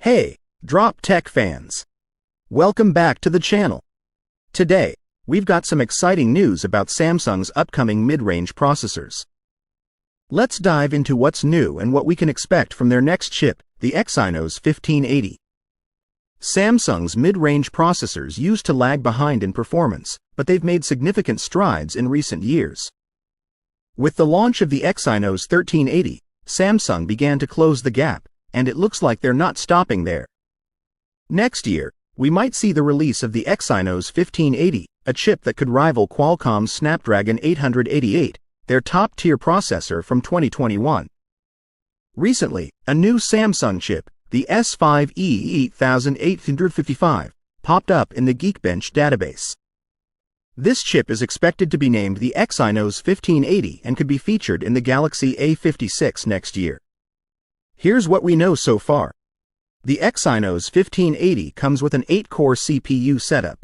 Hey, Drop Tech fans! Welcome back to the channel. Today, we've got some exciting news about Samsung's upcoming mid-range processors. Let's dive into what's new and what we can expect from their next chip, the Exynos 1580. Samsung's mid-range processors used to lag behind in performance, but they've made significant strides in recent years. With the launch of the Exynos 1380, Samsung began to close the gap, and it looks like they're not stopping there. Next year, we might see the release of the Exynos 1580, a chip that could rival Qualcomm's Snapdragon 888, their top-tier processor from 2021. Recently, a new Samsung chip, the S5e 8855, popped up in the Geekbench database. This chip is expected to be named the Exynos 1580 and could be featured in the Galaxy A56 next year. Here's what we know so far. The Exynos 1580 comes with an 8-core CPU setup.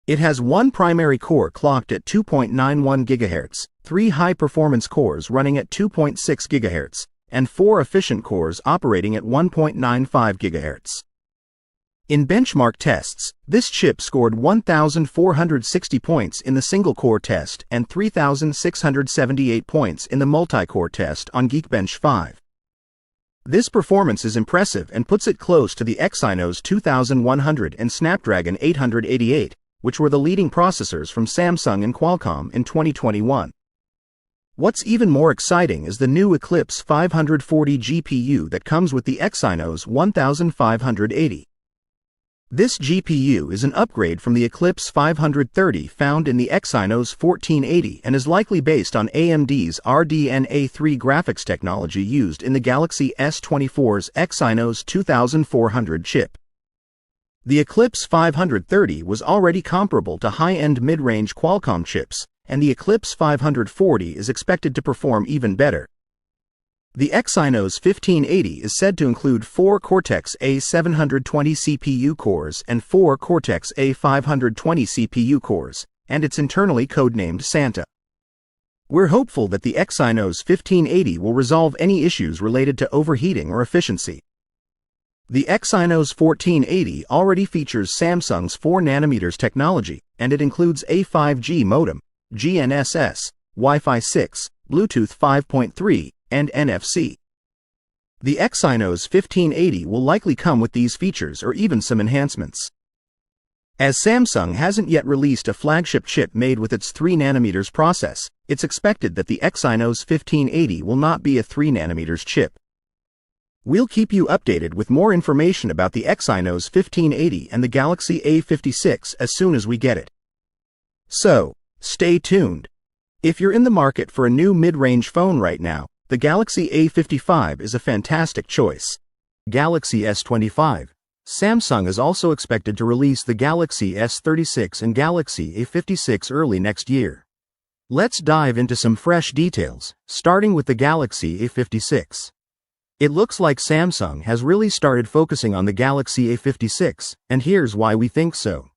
It has one primary core clocked at 2.91 GHz, 3 high-performance cores running at 2.6 GHz, and 4 efficient cores operating at 1.95 GHz. In benchmark tests, this chip scored 1,460 points in the single-core test and 3,678 points in the multi-core test on Geekbench 5. This performance is impressive and puts it close to the Exynos 2100 and Snapdragon 888, which were the leading processors from Samsung and Qualcomm in 2021. What's even more exciting is the new Eclipse 540 GPU that comes with the Exynos 1580. This GPU is an upgrade from the Eclipse 530 found in the Exynos 1480 and is likely based on AMD's RDNA3 graphics technology used in the Galaxy S24's Exynos 2400 chip. The Eclipse 530 was already comparable to high-end mid-range Qualcomm chips, and the Eclipse 540 is expected to perform even better. The Exynos 1580 is said to include 4 Cortex-A720 CPU cores and 4 Cortex-A520 CPU cores, and it's internally codenamed Santa. We're hopeful that the Exynos 1580 will resolve any issues related to overheating or efficiency. The Exynos 1480 already features Samsung's 4nm technology, and it includes a 5G modem, GNSS, Wi-Fi 6, Bluetooth 5.3, and NFC. The Exynos 1580 will likely come with these features or even some enhancements. As Samsung hasn't yet released a flagship chip made with its 3nm process, it's expected that the Exynos 1580 will not be a 3nm chip. We'll keep you updated with more information about the Exynos 1580 and the Galaxy A56 as soon as we get it. So, stay tuned. If you're in the market for a new mid-range phone right now, the Galaxy A55 is a fantastic choice. Galaxy S25. Samsung is also expected to release the Galaxy S36 and Galaxy A56 early next year. Let's dive into some fresh details, starting with the Galaxy A56. It looks like Samsung has really started focusing on the Galaxy A56, and here's why we think so.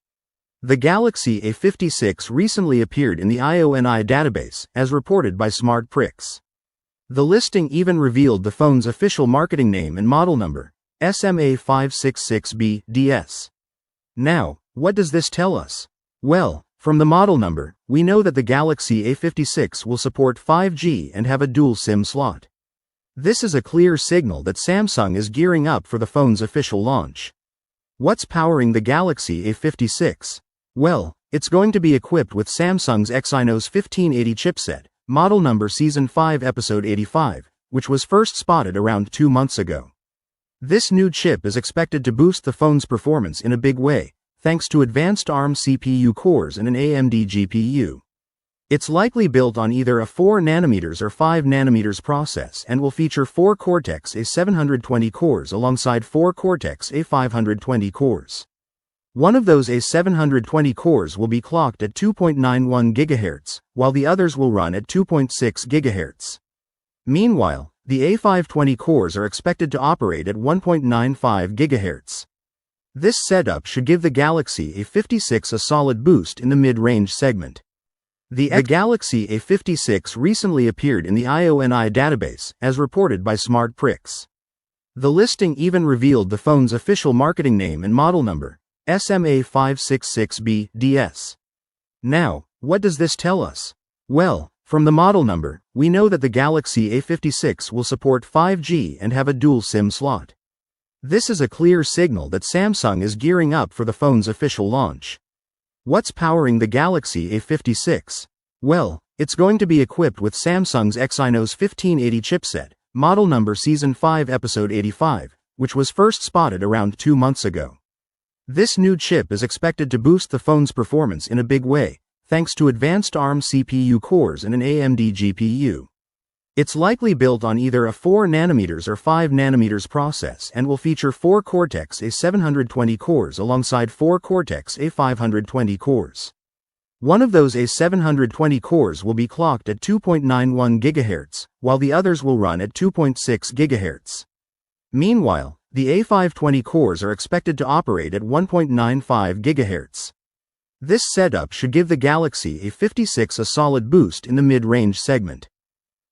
The Galaxy A56 recently appeared in the IONI database, as reported by SmartPrix. The listing even revealed the phone's official marketing name and model number, SMA566B-DS. Now, what does this tell us? Well, from the model number, we know that the Galaxy A56 will support 5G and have a dual SIM slot. This is a clear signal that Samsung is gearing up for the phone's official launch. What's powering the Galaxy A56? Well, it's going to be equipped with Samsung's Exynos 1580 chipset, model number Season 5 Episode 85, which was first spotted around 2 months ago. This new chip is expected to boost the phone's performance in a big way, thanks to advanced ARM CPU cores and an AMD GPU. It's likely built on either a 4nm or 5nm process and will feature 4 Cortex-A720 cores alongside 4 Cortex-A520 cores. One of those A720 cores will be clocked at 2.91 GHz, while the others will run at 2.6 GHz. Meanwhile, the A520 cores are expected to operate at 1.95 GHz. This setup should give the Galaxy A56 a solid boost in the mid-range segment. The Galaxy A56 recently appeared in the IONI database, as reported by SmartPrix. The listing even revealed the phone's official marketing name and model number, SMA566B-DS. Now, what does this tell us? Well, from the model number, we know that the Galaxy A56 will support 5G and have a dual SIM slot. This is a clear signal that Samsung is gearing up for the phone's official launch. What's powering the Galaxy A56? Well, it's going to be equipped with Samsung's Exynos 1580 chipset, model number Season 5 Episode 85, which was first spotted around 2 months ago. This new chip is expected to boost the phone's performance in a big way, thanks to advanced ARM CPU cores and an AMD GPU. It's likely built on either a 4nm or 5nm process and will feature 4 Cortex A720 cores alongside 4 Cortex A520 cores. One of those A720 cores will be clocked at 2.91 GHz, while the others will run at 2.6 GHz. Meanwhile, the A520 cores are expected to operate at 1.95 GHz. This setup should give the Galaxy A56 a solid boost in the mid-range segment.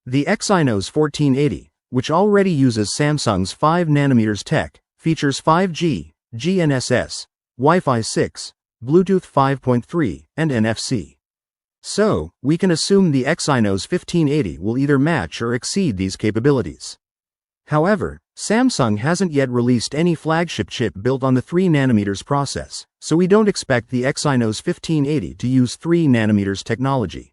The Exynos 1480, which already uses Samsung's 5nm tech, features 5G, GNSS, Wi-Fi 6, Bluetooth 5.3, and NFC. So, we can assume the Exynos 1580 will either match or exceed these capabilities. However, Samsung hasn't yet released any flagship chip built on the 3nm process, so we don't expect the Exynos 1580 to use 3nm technology.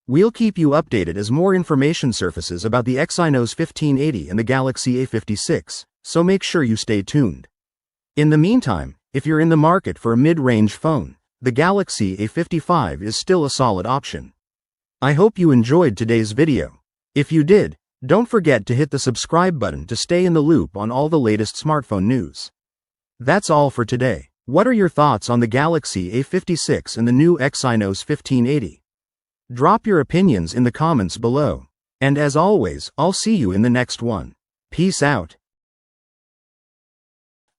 We'll keep you updated as more information surfaces about the Exynos 1580 and the Galaxy A56, so make sure you stay tuned. In the meantime, if you're in the market for a mid-range phone, the Galaxy A55 is still a solid option. I hope you enjoyed today's video. If you did, don't forget to hit the subscribe button to stay in the loop on all the latest smartphone news. That's all for today. What are your thoughts on the Galaxy A56 and the new Exynos 1580? Drop your opinions in the comments below. And as always, I'll see you in the next one. Peace out.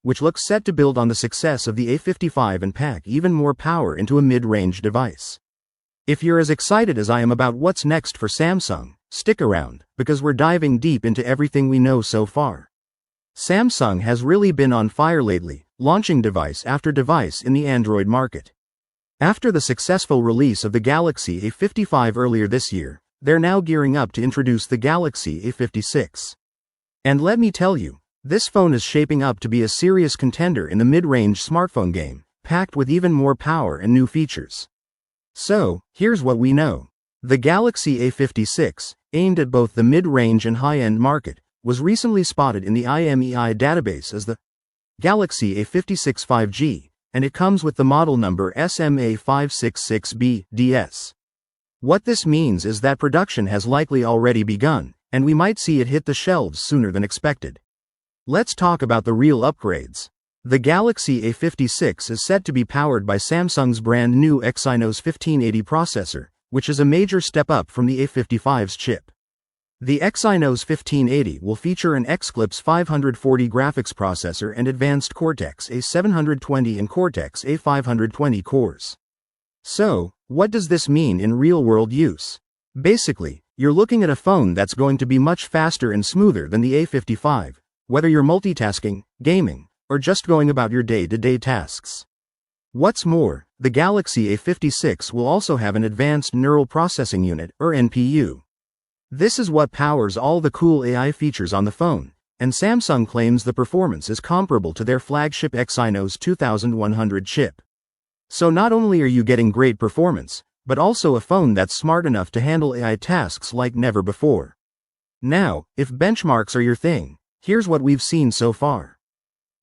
Which looks set to build on the success of the A55 and pack even more power into a mid-range device. If you're as excited as I am about what's next for Samsung, stick around, because we're diving deep into everything we know so far. Samsung has really been on fire lately, launching device after device in the Android market. After the successful release of the Galaxy A55 earlier this year, they're now gearing up to introduce the Galaxy A56. And let me tell you, this phone is shaping up to be a serious contender in the mid-range smartphone game, packed with even more power and new features. So, here's what we know. The Galaxy A56, aimed at both the mid-range and high-end market, was recently spotted in the IMEI database as the Galaxy A56 5G, and it comes with the model number SMA566B-DS. What this means is that production has likely already begun, and we might see it hit the shelves sooner than expected. Let's talk about the real upgrades. The Galaxy A56 is set to be powered by Samsung's brand new Exynos 1580 processor, which is a major step up from the A55's chip. The Exynos 1580 will feature an Xclipse 540 graphics processor and advanced Cortex A720 and Cortex A520 cores. So, what does this mean in real-world use? Basically, you're looking at a phone that's going to be much faster and smoother than the A55, whether you're multitasking, gaming, or just going about your day-to-day tasks. What's more, the Galaxy A56 will also have an Advanced Neural Processing Unit, or NPU. This is what powers all the cool AI features on the phone, and Samsung claims the performance is comparable to their flagship Exynos 2100 chip. So not only are you getting great performance, but also a phone that's smart enough to handle AI tasks like never before. Now, if benchmarks are your thing, here's what we've seen so far.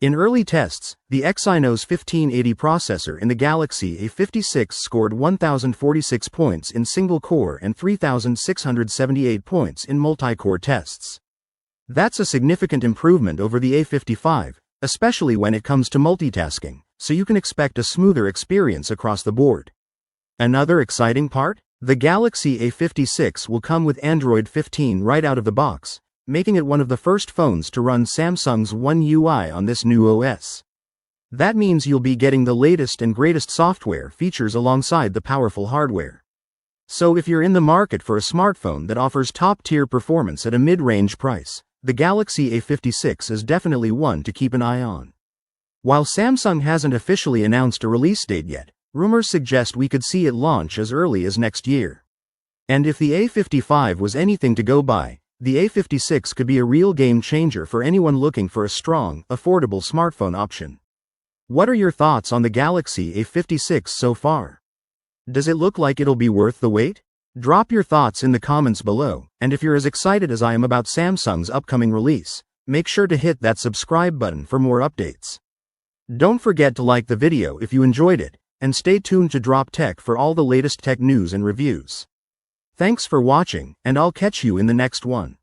In early tests, the Exynos 1580 processor in the Galaxy A56 scored 1,046 points in single-core and 3,678 points in multi-core tests. That's a significant improvement over the A55, especially when it comes to multitasking, so you can expect a smoother experience across the board. Another exciting part? The Galaxy A56 will come with Android 15 right out of the box, making it one of the first phones to run Samsung's One UI on this new OS. That means you'll be getting the latest and greatest software features alongside the powerful hardware. So if you're in the market for a smartphone that offers top-tier performance at a mid-range price, the Galaxy A56 is definitely one to keep an eye on. While Samsung hasn't officially announced a release date yet, rumors suggest we could see it launch as early as next year. And if the A55 was anything to go by, the A56 could be a real game changer for anyone looking for a strong, affordable smartphone option. What are your thoughts on the Galaxy A56 so far? Does it look like it'll be worth the wait? Drop your thoughts in the comments below, and if you're as excited as I am about Samsung's upcoming release, make sure to hit that subscribe button for more updates. Don't forget to like the video if you enjoyed it, and stay tuned to Drop Tech for all the latest tech news and reviews. Thanks for watching, and I'll catch you in the next one.